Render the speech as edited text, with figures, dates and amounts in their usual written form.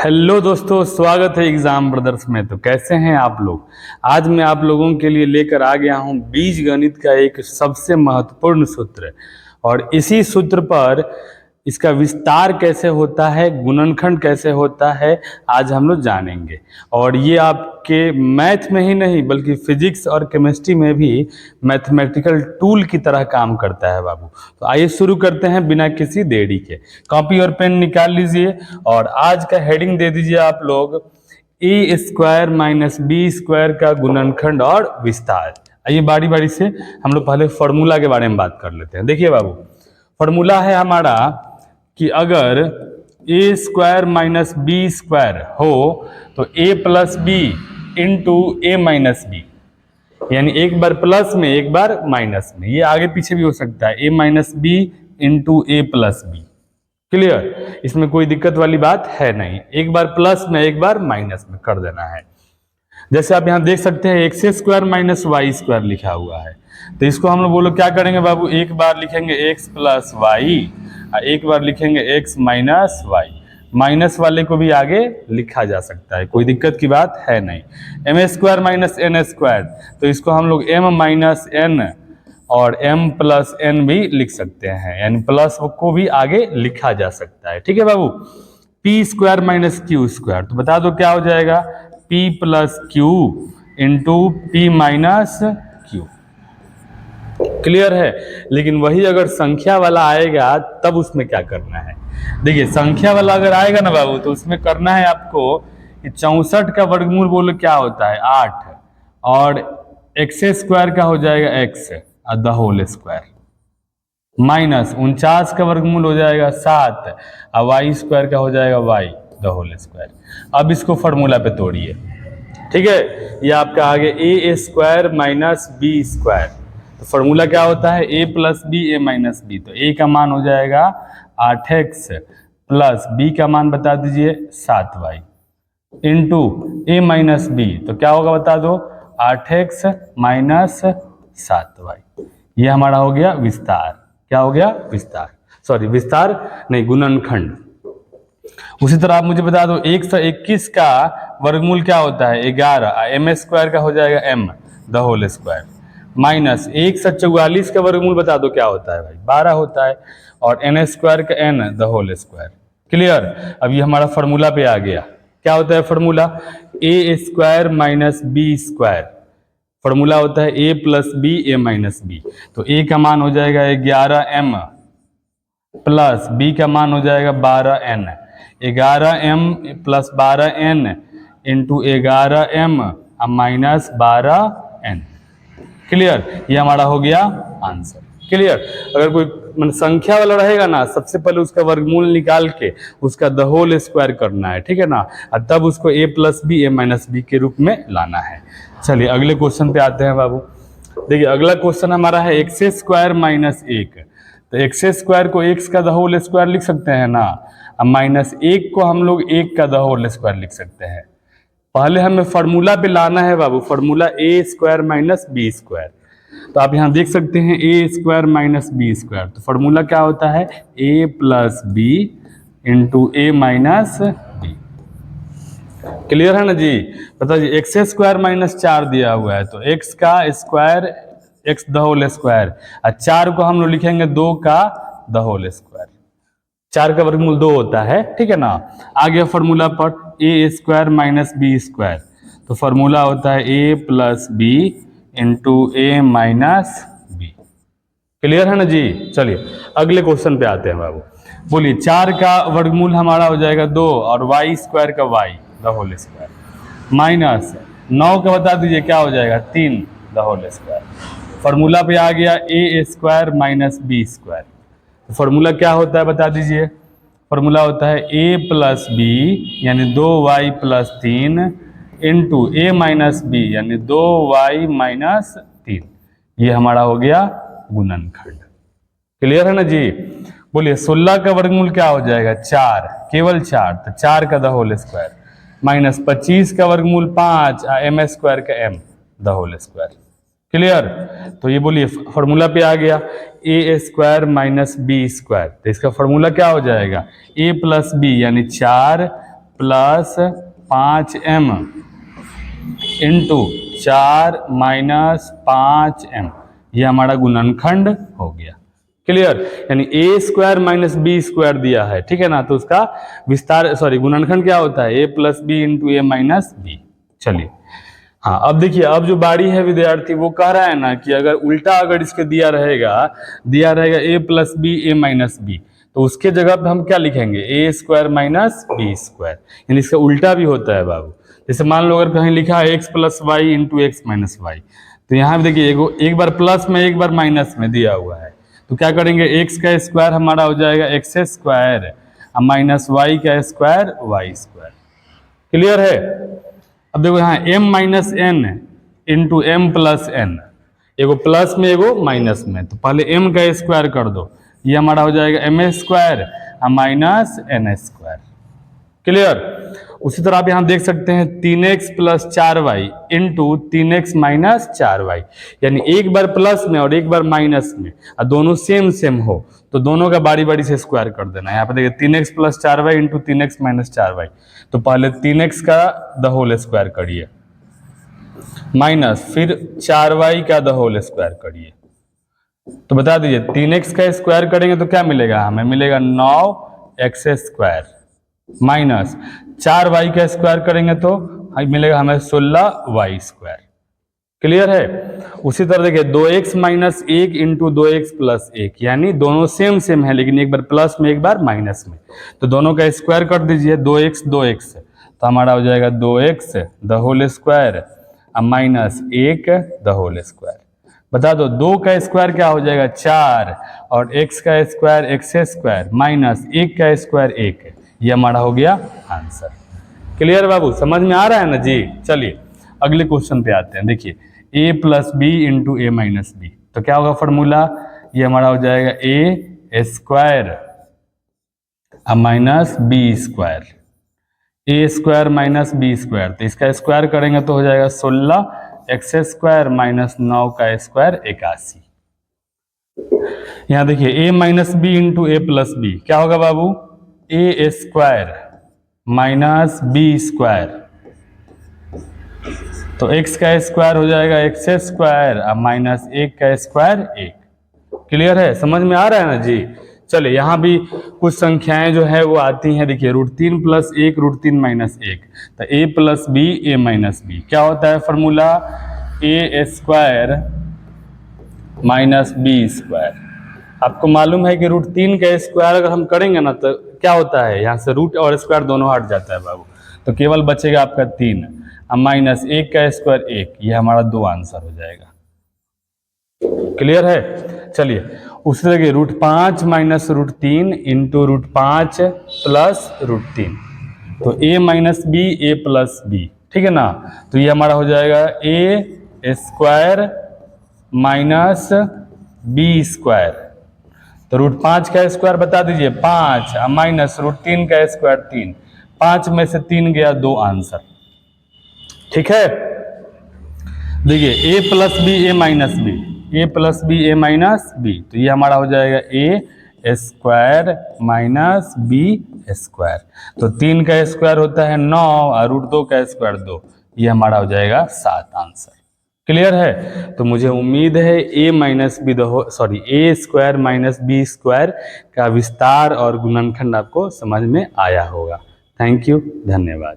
Hello दोस्तों, स्वागत है एग्जाम ब्रदर्स में। तो कैसे हैं आप लोग। आज मैं आप लोगों के लिए लेकर आ गया हूं बीजगणित का एक सबसे महत्वपूर्ण सूत्र, और इसी सूत्र पर इसका विस्तार कैसे होता है, गुणनखंड कैसे होता है, आज हम लोग जानेंगे। और ये आपके मैथ में ही नहीं बल्कि फिजिक्स और केमिस्ट्री में भी मैथमेटिकल टूल की तरह काम करता है बाबू। तो आइए शुरू करते हैं बिना किसी देरी के। कॉपी और पेन निकाल लीजिए और आज का हेडिंग दे दीजिए आप लोग, ए स्क्वायर माइनस बी स्क्वायर का गुणनखंड और विस्तार। आइए बारी बारी से हम लोग पहले फॉर्मूला के बारे में बात कर लेते हैं। देखिए बाबू, फॉर्मूला है हमारा कि अगर ए स्क्वायर माइनस बी स्क्वायर हो तो ए plus B into A minus B, यानी एक बार प्लस में एक बार माइनस में, ये आगे पीछे भी हो सकता है, ए minus B into A plus B. Clear, इसमें कोई दिक्कत वाली बात है नहीं, एक बार प्लस में एक बार माइनस में कर देना है। जैसे आप यहां देख सकते हैं X square minus Y square लिखा हुआ है, तो इसको हम लोग बोलो क्या करेंगे बाबू, एक बार लिखेंगे एक्स प्लस वाई, एक बार लिखेंगे एक्स माइनस वाई। माइनस वाले को भी आगे लिखा जा सकता है, कोई दिक्कत की बात है नहीं। M square minus N square, तो इसको हम लोग एम माइनस एन और m प्लस एन भी लिख सकते हैं, यानी प्लस को भी आगे लिखा जा सकता है। ठीक है बाबू। P square minus Q square, तो बता दो क्या हो जाएगा, p plus Q into P minus Q. Clear है। लेकिन वही अगर संख्या वाला आएगा तब उसमें क्या करना है। देखिए संख्या वाला अगर आएगा ना बाबू, तो उसमें करना है आपको कि 64 का वर्गमूल बोलो क्या होता है 8, और एक्स स्क्वायर का हो जाएगा X the whole square, minus 49 का वर्गमूल हो जाएगा 7 और वाई स्क्वायर का हो जाएगा वाई द होल स्क्वायर। अब इसको फॉर्मूला पे तोड़िए। ठीक है, ये आपका आगे ए स्क्वायर माइनस बी स्क्वायर, तो फॉर्मूला क्या होता है, A plus B A minus B, तो ए का मान हो जाएगा 8x प्लस बी का मान बता दीजिए 7y into A minus B, तो क्या होगा बता दो, 8x माइनस 7y। ये हमारा हो गया विस्तार। क्या हो गया, विस्तार, सॉरी विस्तार नहीं, गुणनखंड। उसी तरह आप मुझे बता दो 121 का वर्गमूल क्या होता है 11, एम स्क्वायर का हो जाएगा m the whole square, minus 144 का वर्गमूल बता दो क्या होता है भाई 12 होता है, और एन स्क्वायर का n the whole square. Clear. अब ये हमारा फॉर्मूला पे आ गया। क्या होता है formula, A square minus B square, formula होता है A plus B A minus B, तो ए का मान हो जाएगा 11m प्लस बी का मान हो जाएगा 12n, 11m plus 12n into 11m minus 12n। Clear, ये हमारा हो गया आंसर। क्लियर। अगर कोई संख्या वाला रहेगा ना, सबसे पहले उसका वर्गमूल निकाल के उसका द होल स्क्वायर करना है, ठीक है ना, और तब उसको ए plus B A minus B के रूप में लाना है। चलिए अगले क्वेश्चन पे आते हैं बाबू। देखिए अगला क्वेश्चन हमारा है एक्स स्क्वायर माइनस 1, तो एक्स स्क्वायर को एक्स का द होल स्क्वायर लिख सकते हैं ना, अब माइनस 1 को हम लोग 1 का द होल स्क्वायर लिख सकते हैं। पहले हमें फॉर्मूला पे लाना है बाबू, formula A square minus B square, तो आप यहाँ देख सकते हैं ए स्क्वायर माइनस बी स्क्वायर, तो फॉर्मूला क्या होता है A plus B into A minus B. Clear है ना जी। बताइए एक्स स्क्वायर माइनस 4 दिया हुआ है, तो एक्स का square X the whole square, और 4 को हम लोग लिखेंगे 2 का द होल स्क्वायर, 4 का वर्गमूल 2 होता है, ठीक है ना। आगे फॉर्मूला पर ए स्क्वायर माइनस बी स्क्वायर, तो फॉर्मूला होता है A plus B into A minus B. Clear है ना जी। चलिए अगले क्वेश्चन पे आते हैं बाबू। बोलिए 4 का वर्गमूल हमारा हो जाएगा 2 और वाई स्क्वायर का Y the whole square, minus 9 का बता दीजिए क्या हो जाएगा 3 द होल स्क्वायर। फॉर्मूला पे आ गया A square minus B square, formula क्या होता है बता दीजिए, फॉर्मूला होता है ए प्लस बी यानी 2y plus 3 into A minus B यानी 2y माइनस 3। ये हमारा हो गया गुणनखंड। क्लियर है ना जी। बोलिए 16 का वर्गमूल क्या हो जाएगा 4, केवल 4, तो 4 का द होल स्क्वायर, माइनस 25 का वर्गमूल 5 एम स्क्वायर का m the whole square. Clear. तो ये बोलिए फॉर्मूला पे आ गया A square minus B square, तो इसका फॉर्मूला क्या हो जाएगा ए प्लस बी यानी 4 plus 5m into 4 minus 5m, ये हमारा गुणनखंड हो गया। क्लियर, यानी a square minus B square दिया है, ठीक है ना, तो उसका विस्तार गुणनखंड क्या होता है, a plus B into A minus B. चलिए हाँ, अब देखिए, अब जो बारी है विद्यार्थी, वो कह रहा है ना कि अगर उल्टा अगर इसके दिया रहेगा a plus B A minus B, तो उसके जगह पे हम क्या लिखेंगे, A square minus B square, यानी इसका उल्टा भी होता है बाबू। जैसे मान लो अगर कहीं लिखा है X plus Y into X minus Y, तो यहाँ पे देखिए एक बार प्लस में एक बार माइनस में दिया हुआ है, तो क्या करेंगे, एक्स का स्क्वायर हमारा हो जाएगा एक्स स्क्वायर माइनस वाई का स्क्वायर वाई स्क्वायर। क्लियर है। अब देखो यहाँ m minus N into M plus N, एगो प्लस में एगो माइनस में, तो पहले m का स्क्वायर कर दो, ये हमारा हो जाएगा M square minus N square. Clear. उसी तरह आप यहाँ देख सकते हैं 3x plus 4y into 3x minus 4y, यानी एक बार प्लस में और एक बार माइनस में, और दोनों सेम सेम हो तो दोनों का बारी बारी से स्क्वायर कर देना है। यहाँ पे देखिए 3x plus 4y into 3x minus 4y, तो पहले 3x का द होल स्क्वायर करिए, माइनस फिर 4y का द होल स्क्वायर करिए, तो बता दीजिए 3x का स्क्वायर करेंगे तो क्या मिलेगा, हमें मिलेगा 9x स्क्वायर, माइनस 4y का स्क्वायर करेंगे तो मिलेगा हमें 16y स्क्वायर। क्लियर है। उसी तरह देखिए 2x minus 1 into 2x plus 1, यानी दोनों सेम सेम है लेकिन एक बार प्लस में एक बार माइनस में, तो दोनों का स्क्वायर कर दीजिए 2x, तो हमारा हो जाएगा 2x the whole square minus 1 the whole square. बता दो 2 का स्क्वायर क्या हो जाएगा 4, और x का स्क्वायर एक्स स्क्वायर माइनस 1 का स्क्वायर 1, ये हमारा हो गया आंसर। क्लियर बाबू, समझ में आ रहा है ना जी। चलिए अगले क्वेश्चन पे आते हैं। देखिए a plus B into A minus B, तो क्या होगा फॉर्मूला, ये हमारा हो जाएगा A square minus B square, A square minus B square, तो इसका स्क्वायर करेंगे तो हो जाएगा 16x स्क्वायर माइनस 9 का स्क्वायर 81। यहाँ देखिए a minus B into A plus B, क्या होगा बाबू, A square minus B square, तो x का स्क्वायर हो जाएगा एक्स स्क्वायर माइनस 1 का स्क्वायर 1। क्लियर है, समझ में आ रहा है ना जी। चलिए यहाँ भी कुछ संख्याएं जो है वो आती हैं, देखिए √3 प्लस 1 √3 माइनस 1, तो a plus B A minus B, क्या होता है formula, A square minus B square. आपको मालूम है कि √3 का स्क्वायर अगर हम करेंगे ना तो क्या होता है, यहाँ से रूट और स्क्वायर दोनों हट जाता है बाबू, तो केवल बचेगा आपका 3 माइनस 1 का स्क्वायर 1, ये हमारा 2 आंसर हो जाएगा। क्लियर है। चलिए उसी तरह √5 माइनस √3 इंटू √5 प्लस √3, तो a minus B A plus B, ठीक है ना, तो ये हमारा हो जाएगा A square minus B square, तो √5 का स्क्वायर बता दीजिए 5 माइनस √3 का स्क्वायर 3, 5 में से 3 गया 2 आंसर। ठीक है। देखिए a plus B A minus B, A plus B A minus B, तो ये हमारा हो जाएगा A square minus B square, तो 3 का स्क्वायर होता है 9 और √2 का स्क्वायर 2, ये हमारा हो जाएगा 7 आंसर। क्लियर है। तो मुझे उम्मीद है ए स्क्वायर माइनस बी स्क्वायर का विस्तार और गुणनखंड आपको समझ में आया होगा। थैंक यू, धन्यवाद।